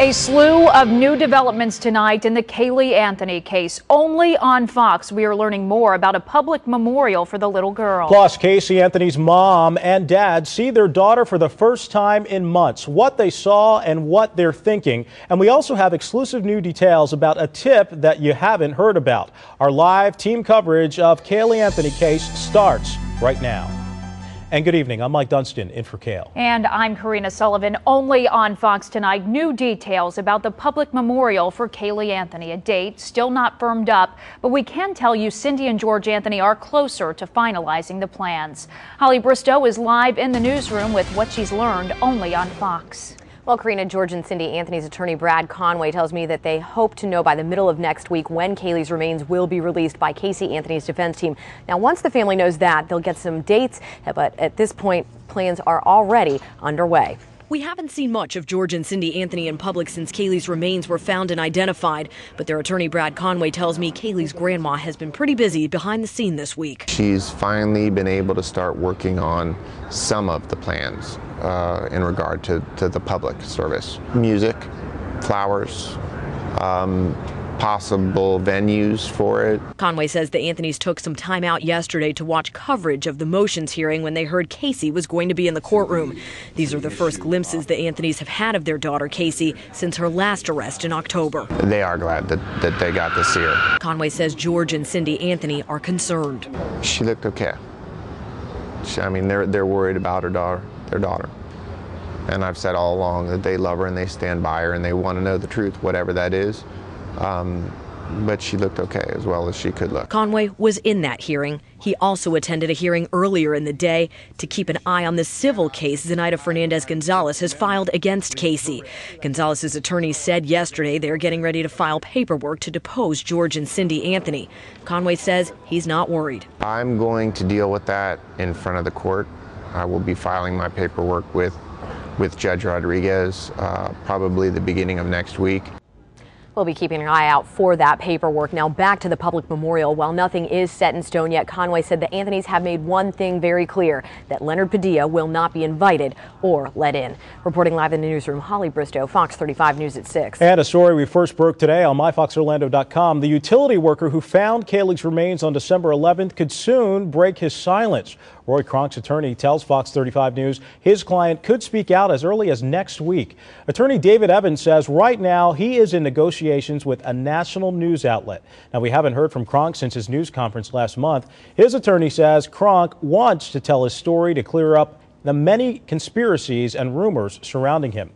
A slew of new developments tonight in the Caylee Anthony case. Only on Fox, we are learning more about a public memorial for the little girl. Plus, Casey Anthony's mom and dad see their daughter for the first time in months, what they saw and what they're thinking. And we also have exclusive new details about a tip that you haven't heard about. Our live team coverage of Caylee Anthony case starts right now. And good evening. I'm Mike Dunstan in for Kale. And I'm Karina Sullivan. Only on Fox tonight, new details about the public memorial for Caylee Anthony. A date still not firmed up, but we can tell you Cindy and George Anthony are closer to finalizing the plans. Holly Bristow is live in the newsroom with what she's learned only on Fox. Well, Karina, George and Cindy Anthony's attorney Brad Conway tells me that they hope to know by the middle of next week when Caylee's remains will be released by Casey Anthony's defense team. Now, once the family knows that, they'll get some dates, but at this point, plans are already underway. We haven't seen much of George and Cindy Anthony in public since Caylee's remains were found and identified. But their attorney Brad Conway tells me Caylee's grandma has been pretty busy behind the scene this week. She's finally been able to start working on some of the plans in regard to the public service. Music, flowers, possible venues for it. Conway says the Anthonys took some time out yesterday to watch coverage of the motions hearing when they heard Casey was going to be in the courtroom. These are the first glimpses the Anthonys have had of their daughter Casey since her last arrest in October. They are glad that they got to see her. Conway says George and Cindy Anthony are concerned. She looked okay. They're worried about their daughter. And I've said all along that they love her and they stand by her and they want to know the truth, whatever that is. But she looked okay, as well as she could look. Conway was in that hearing. He also attended a hearing earlier in the day to keep an eye on the civil case Zenaida Fernandez-Gonzalez has filed against Casey. Gonzalez's attorneys said yesterday they're getting ready to file paperwork to depose George and Cindy Anthony. Conway says he's not worried. I'm going to deal with that in front of the court. I will be filing my paperwork with Judge Rodriguez probably the beginning of next week. We'll be keeping an eye out for that paperwork. Now back to the public memorial. While nothing is set in stone yet, Conway said the Anthonys have made one thing very clear, that Leonard Padilla will not be invited or let in. Reporting live in the newsroom, Holly Bristow, Fox 35 News at 6. And a story we first broke today on myfoxorlando.com. The utility worker who found Caylee's remains on December 11th could soon break his silence. Roy Cronk's attorney tells Fox 35 News his client could speak out as early as next week. Attorney David Evans says right now he is in negotiations with a national news outlet. Now, we haven't heard from Cronk since his news conference last month. His attorney says Cronk wants to tell his story to clear up the many conspiracies and rumors surrounding him.